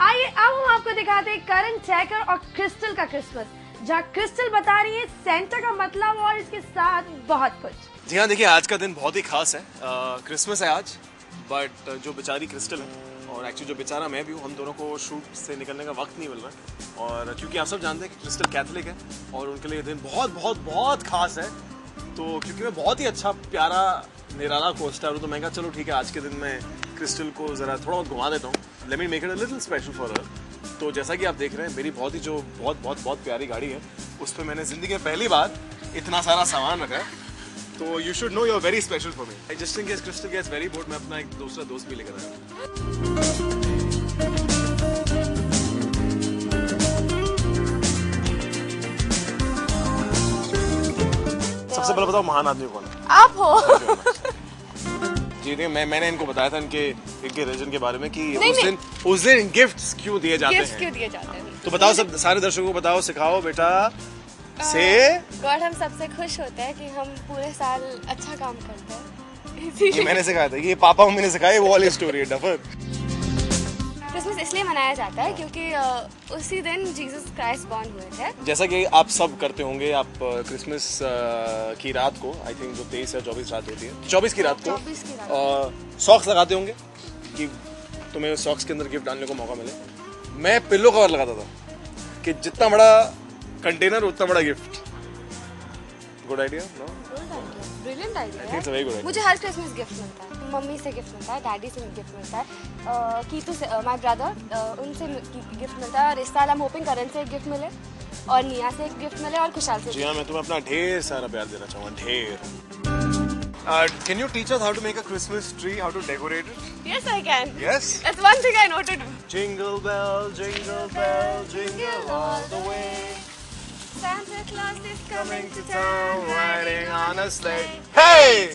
आइए अब हम आपको दिखाते हैं करण जौहर और क्रिस्टल का क्रिसमस, जहाँ क्रिस्टल बता रही है सेंटा का मतलब और इसके साथ बहुत कुछ। जी हाँ, देखिए आज का दिन बहुत ही खास है। क्रिसमस है आज, बट जो बेचारी क्रिस्टल है और एक्चुअली जो बेचारा मैं भी हूँ, हम दोनों को शूट से निकलने का वक्त नहीं मिल रहा है। और क्योंकि आप सब जानते हैं कि क्रिस्टल कैथलिक है और उनके लिए ये दिन बहुत बहुत बहुत खास है, तो क्योंकि मैं बहुत ही अच्छा प्यारा निराला कोस्टार हूँ, तो मैं कहा चलो ठीक है, आज के दिन मैं क्रिस्टल को ज़रा थोड़ा बहुत घुमा देता हूँ। Let me make it a little special for her. तो जैसा कि आप देख रहे हैं, मेरी बहुत ही जो बहुत प्यारी गाड़ी है, उस पर मैंने ज़िंदगी में पहली बार इतना सारा सामान रखा है। तो you should know you are very special for me. Just in case Crystal gets very bored, मैं अपना एक दूसरा दोस्त भी लेकर आया। सबसे पहले बताओ महान आदमी कौन है? आप हो। जी देखिए, मैंने इनको बताया था इनके रीजन के बारे में कि उस दिन गिफ्ट्स क्यों दिए जाते हैं। तो बताओ, सब सारे दर्शकों को बताओ, सिखाओ बेटा से। गॉड हम सबसे खुश होते हैं कि हम पूरे साल अच्छा काम करते हैं। ये मैंने सिखाया था, ये पापा मम्मी ने सिखाया, वो वाली स्टोरी है डफर। क्रिसमस इसलिए मनाया जाता है क्योंकि उसी दिन जीसस क्राइस्ट बॉर्न हुए थे। जैसा कि आप सब करते होंगे, आप क्रिसमस की रात को, आई थिंक जो 23 या 24 रात होती है, 24 की रात को सॉक्स लगाते होंगे कि तुम्हें सॉक्स के अंदर गिफ्ट डालने को मौका मिले। मैं पिल्लो कवर लगाता था कि जितना बड़ा कंटेनर उतना बड़ा gift. Good idea? No, brilliant idea. It's a very good idea. मुझे हर क्रिसमस गिफ्ट मिलता है, मम्मी से गिफ्ट मिलता है, डैडी से गिफ्ट मिलता है, कीतू से, माय ब्रदर, उनसे गिफ्ट मिलता है। और इस साल हम होपिंग करण से एक गिफ्ट मिले और निया से एक गिफ्ट मिले और खुशहाल से। जी हाँ, मैं तुम्हें अपना ढेर सारा प्यार देना चाहूँगा, ढेर। Can you teach us how to make a Christmas tree, how to decorate it? Yes, I can. Yes? That's one thing I know to do. Jingle bell, jingle all the way. Santa Claus is Coming to town, riding on a sleigh. Hey!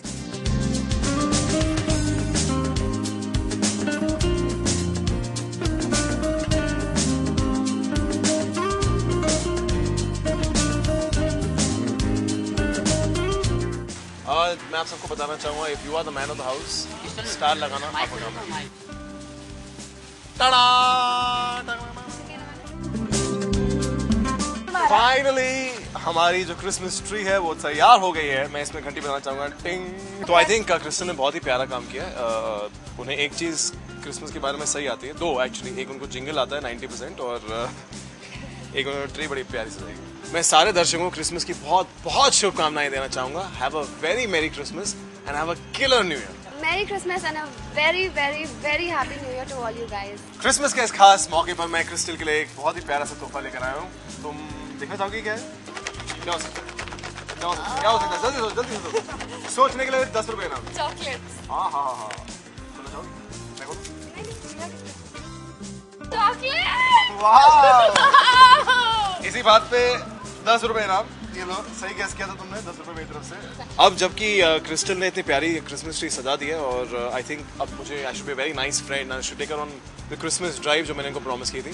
और मैं आप सबको बताना चाहूँगा, if you are the man of the house, star लगाना आपका काम है। फाइनली हमारी जो क्रिसमस ट्री है वो तैयार हो गई है। मैं इसमें घंटी बजाना चाहूँगा, टिंग। तो आई थिंक क्रिस्टल ने बहुत ही प्यारा काम किया है। उन्हें एक चीज़ क्रिसमस के बारे में सही आती है, दो एक्चुअली। एक उनको जिंगल आता है 90% और एक उन्होंने ट्री बड़ी प्यारी सजाई। मैं सारे दर्शकों को क्रिसमस की बहुत शुभकामनाएं देना चाहूँगा। हैव अ वेरी मेरी Christmas and have a killer new year. Merry Christmas and a very very very happy New Year to all you guys. Christmas के इस खास मौके पर मैं क्रिस्टल के लिए एक बहुत ही प्यारा सा तोहफा लेकर आया हूँ। तुम देखना चाहोगी क्या है? क्या हो सकता है? क्या हो सकता है? जल्दी सोचो। सोचने के लिए 10 रुपए ना। Chocolates. हाँ। सुनना चाहोगी? Chocolate. वाह! इसी बात पे 10 रुपए इनाम। ये लो, सही गैस किया था तुमने, 10 रुपए मेरी तरफ से। अब जबकि क्रिस्टल ने इतनी प्यारी क्रिसमस ट्री सजा दी है और आई थिंक अब मुझे I should be very nice friend, I should take her on the Christmas drive जो मैंने इनको प्रॉमिस की थी।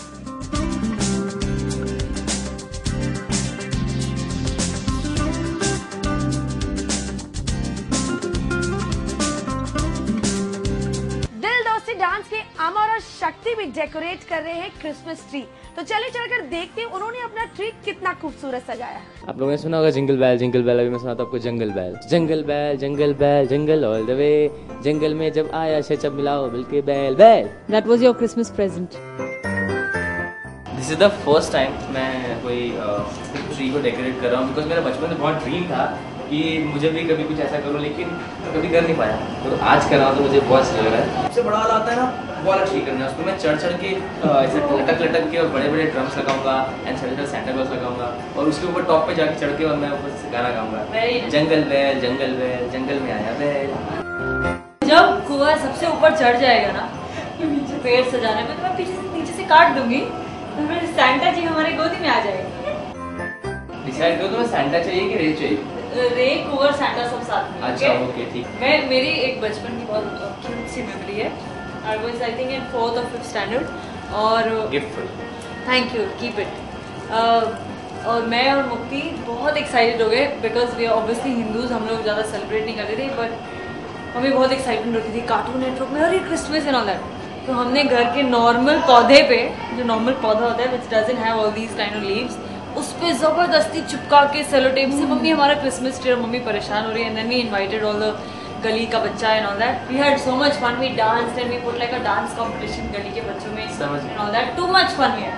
डांस के अमर और शक्ति भी डेकोरेट कर रहे हैं क्रिसमस ट्री। तो चलिए चलकर देखते हैं उन्होंने अपना ट्री कितना खूबसूरत सजाया है। आप लोगों ने सुना होगा जिंगल बेल, अभी मैं सुनाता हूँ आपको jingle bell, jingle all the way. जंगल में जब आया शचब मिलाओ मिलके बैल। That was your Christmas present. This is the first time मैं कोई ट्री को डेकोरेट कर रहा हूँ, बिकॉज मेरा बचपन में बहुत ड्रीम था कि मुझे भी कभी कुछ ऐसा करूँ, लेकिन कभी कर नहीं पाया। तो आज कर रहा हूँ तो मुझे बहुत अच्छा लग रहा है। सबसे बड़ा वाला आता है ना, वो वाला ट्री करना है। उसको मैं चढ़ के ऐसे लटक के और बड़े ड्रम्स लगाऊंगा एंड छोटे सैंटा क्लॉज लगाऊंगा और उसके ऊपर टॉप पे जाके चढ़ के और मैं ऊपर से गाना गाऊंगा, जंगल बेल जंगल में आया बैल। जब कुआं सबसे ऊपर चढ़ जाएगा ना पेड़ सजाने में, तो मैं नीचे से काट दूंगी, तो फिर सैंटा जी हमारे गोदी में आ जाएंगे। डिसाइड करो तुम्हें सैंटा चाहिए कि रे चाहिए? रे कुआं सैंटा सब साथ में। अच्छा ओके ठीक। मेरी एक बचपन की बहुत क्यूट सी मेमोरी है। I was I think in 4th or 5th standard और gift thank you keep it. और मैं और मुक्ति बहुत एक्साइटेड हो गए बिकॉज वी ऑब्वियसली हिंदूज, हम लोग ज़्यादा सेलिब्रेट नहीं करते थे, बट हमें बहुत एक्साइटमेंट होती थी कार्टून नेटवर्क में और ये क्रिसमस एंड ऑल दैट। तो हमने घर के नॉर्मल पौधे पे, जो नॉर्मल पौधा होता है which doesn't have all these kind of leaves, उस पे ज़बरदस्ती चिपका के सेलो टेप से मम्मी हमारा क्रिसमस ट्री, और मम्मी परेशान हो रही है। And then we invited all the गली का बच्चा and all that. We had so much fun, we danced and we put like a dance competition गली के बच्चों में and all that. Too much fun here.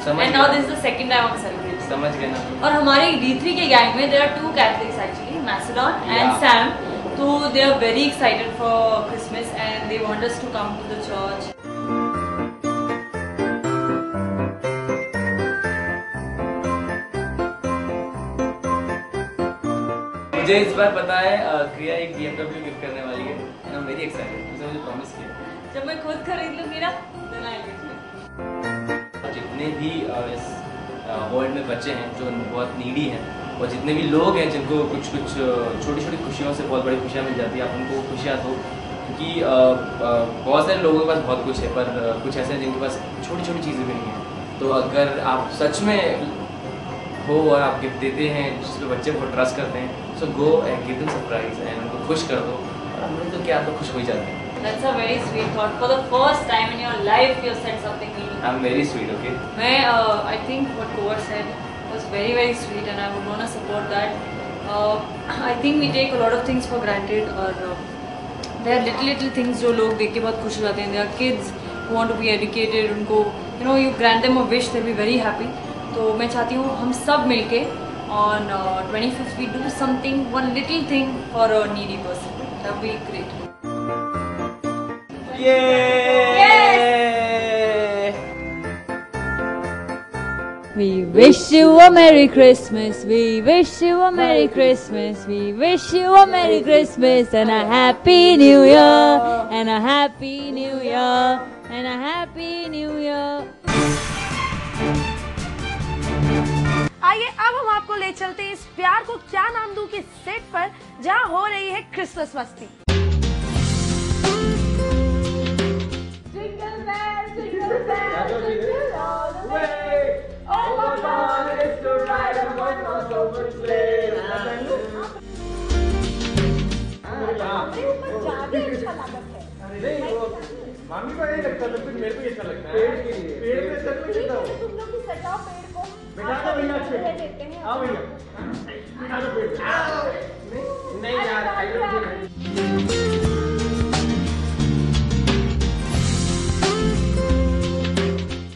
And now this is the second time of celebrate. समझ गए ना। और हमारे D3 के गैंग में देयर आर 2 कैथलिक्स एक्चुअली, मैसेडॉन एंड सैम। तो they are very excited for Christmas and they want us to come to the church. मुझे इस बार पता है क्रिया एक BMW गिफ्ट करने वाली है and I am very excited. उसने मुझे प्रॉमिस किया जब मैं खुद खरीद लूंगी ना देन आई गिफ्ट। जितने भी इस वर्ल्ड में बच्चे हैं जो बहुत नीडी हैं, और जितने भी लोग हैं जिनको कुछ कुछ छोटी छोटी खुशियों से बहुत बड़ी खुशियाँ मिल जाती है, आप उनको खुशियाँ दो। क्योंकि बहुत सारे लोगों के पास बहुत कुछ है, पर कुछ ऐसे हैं जिनके पास छोटी छोटी चीज़ें भी नहीं हैं। तो अगर आप सच में हो और आप गिफ्ट देते हैं जिसमें बच्चे को ट्रस्ट करते हैं, so go and give them surprise and उनको खुश कर दो। और हम लोग तो क्या तो खुश हो ही जाते हैं। That's a very sweet thought. For the first time in your life, you said something meaningful. I'm very sweet, okay? I think what Kovar said was very very sweet, and I would want to support that. I think we take a lot of things for granted, और there are little things जो लोग देख के बहुत खुश हो जाते हैं. There are kids who want to be educated. उनको you grant them a wish, they'll be very happy. तो मैं चाहती हूँ हम सब मिलके on 25th we do something, one little thing for a needy person. That would be great. We wish you a Merry Christmas. We wish you a Merry Christmas. We wish you a Merry Christmas and a Happy New Year and a Happy New Year and a Happy New Year. आइए अब हम आपको ले चलते हैं इस प्यार को क्या नाम दूं के सेट पर, जहां हो रही है क्रिसमस मस्ती। मामी को नहीं लगता, तो मेरे को अच्छा लगता है। पेड़ पे सच में चिंता हो। तुम लोग की सजाओ पेड़ को। बिठा दो भैया अच्छे। आओ भैया। बिठा दो पेड़ पे। नहीं यार,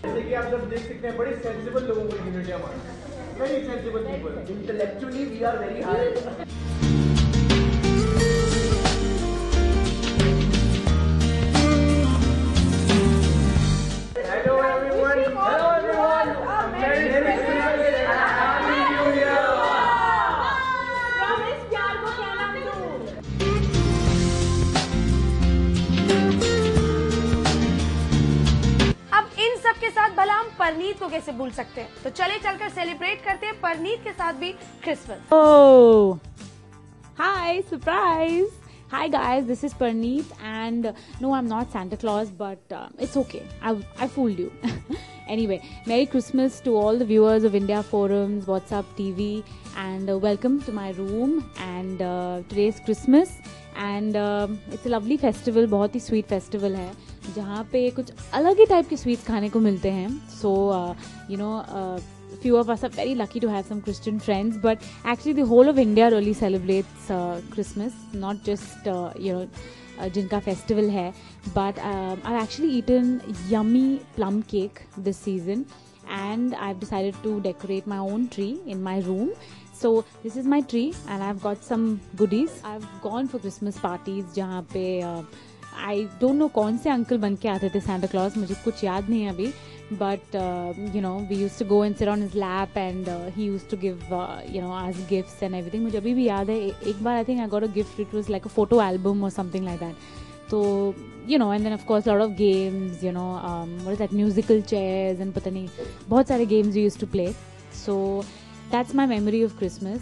जैसे कि आप सब देख सकते हैं, बड़े सेंसिबल लोगों को यूनिटी हमारी। Very sensible people. Intellectually we are very high. Parneet को कैसे भूल सकते हैं, तो चले चलकर सेलिब्रेट करते हैं परनीत के साथ भी Christmas. Oh, hi, surprise! Hi guys, this is Parneet and no, I'm not Santa Claus, but it's okay. I fooled you. Anyway, Merry Christmas to all the viewers of India Forums, WhatsApp TV, and welcome to my room. And today's Christmas and it's a lovely festival, बहुत ही sweet festival है जहाँ पे कुछ अलग ही type के sweets खाने को मिलते हैं. So few of us are very lucky to have some Christian friends, but actually the whole of India really celebrates Christmas, not just जिनका festival है. But I've actually eaten yummy plum cake this season and I've decided to decorate my own tree in my room. So this is my tree and I've got some goodies. I've gone for Christmas parties जहाँ पे I don't know कौन से uncle बन के आते थे Santa Claus, मुझे कुछ याद नहीं है अभी, but we used to go and sit on his lap and he used to give us gifts and everything. मुझे अभी भी याद है एक बार I think I got a gift, it was like a photo album or something like that. So and then of course a lot of games, what is that, musical chairs and पता नहीं बहुत सारे games we used to play. So that's my memory of Christmas.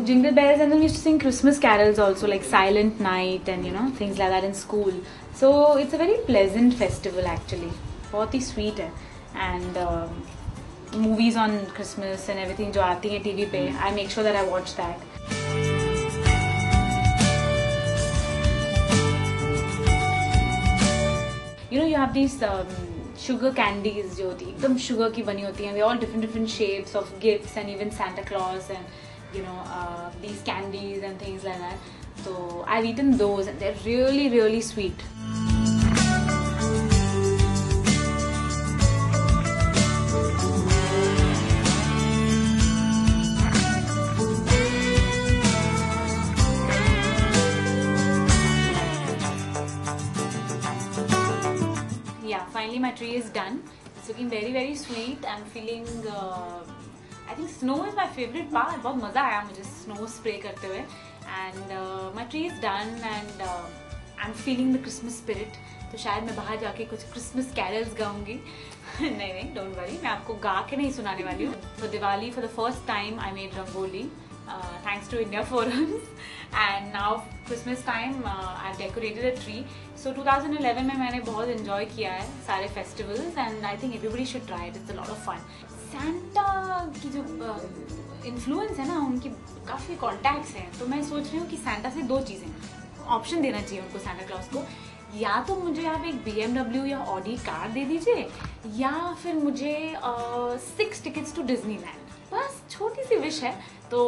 Jingle bells, and then we used to sing Christmas carols also, like Silent Night and things like that in school. So it's a very pleasant festival actually. बहुत ही sweet है. and movies on Christmas and everything जो आती हैं TV पे, I make sure that I watch that. You know, you have these sugar candies जो होती हैं एकदम sugar की बनी होती हैं. They're all different shapes of gifts and even Santa Claus and you know these candies and things like that. So I've eaten those and they're really sweet. Yeah, finally my tree is done. It's looking very sweet. I'm feeling I think snow is my favorite part. बहुत मजा आया मुझे snow spray करते हुए. And my tree is done and I'm feeling the Christmas spirit. तो शायद मैं बाहर जाके कुछ Christmas carols गाऊंगी. नहीं, don't worry. मैं आपको गा के नहीं सुनाने वाली हूँ. For Diwali, for the first time, I made rangoli. Thanks to India Forums. And now Christmas time, I've decorated a tree. So 2011 में मैंने बहुत enjoy किया है सारे festivals and I think everybody should try it. It's a lot of fun. Santa की जो influence है ना, उनकी काफ़ी contacts हैं. तो मैं सोच रही हूँ कि Santa से दो चीज़ें ऑप्शन देना चाहिए उनको Santa Claus को. या तो मुझे आप एक BMW या Audi कार दे दीजिए या फिर मुझे 6 tickets to Disneyland. बस छोटी सी विश है तो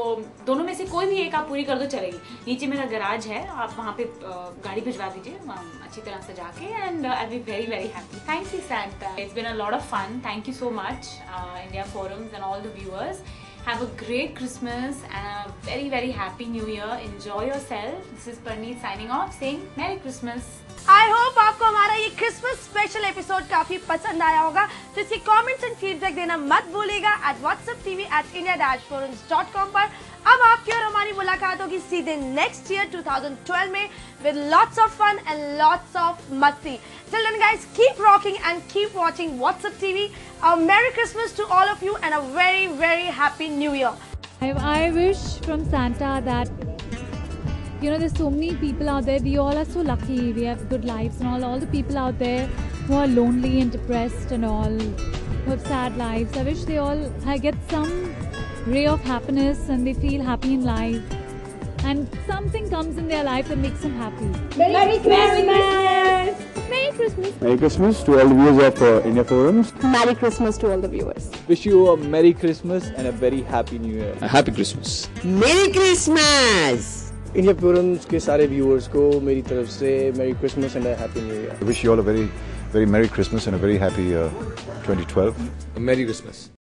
दोनों में से कोई भी एक आप पूरी कर दो चलेगी. नीचे मेरा गराज है, आप वहाँ पे गाड़ी भिजवा दीजिए अच्छी तरह से जाके and I be very happy. Thank you Santa. It's been a lot of fun. Thank you so much India Forums and all the viewers. Have a great Christmas and a very happy New Year. Enjoy yourself. This is Parneet signing off saying Merry Christmas. I hope आपको हमारा ये Christmas special episode काफी पसंद आया होगा. तो इसकी comments and feedback देना मत भूलिएगा WhatsApp TV @india-forums.com पर. अब आपकी और हमारी मुलाकात होगी सीधे नेक्स्ट ईयर 2012 में with lots of fun and lots of मस्ती. Till then guys, keep rocking and keep watching WhatsApp TV. A Merry Christmas to all of you and a very happy New Year. I wish from Santa that you know, there's so many people out there. We all are so lucky. We have good lives and all the people out there who are lonely and depressed and all, who have sad lives. I wish they all get some ray of happiness and they feel happy in life. And something comes in their life that makes them happy. Merry Christmas! Merry Christmas! Merry Christmas to all the viewers of India Forums. Merry Christmas to all the viewers. Wish you a Merry Christmas and a very Happy New Year. A Happy Christmas. Merry Christmas! India forums के सारे viewers को मेरी तरफ से मेरी Christmas and happy new year. I wish you all a very Merry Christmas and a very happy 2012. Merry Christmas.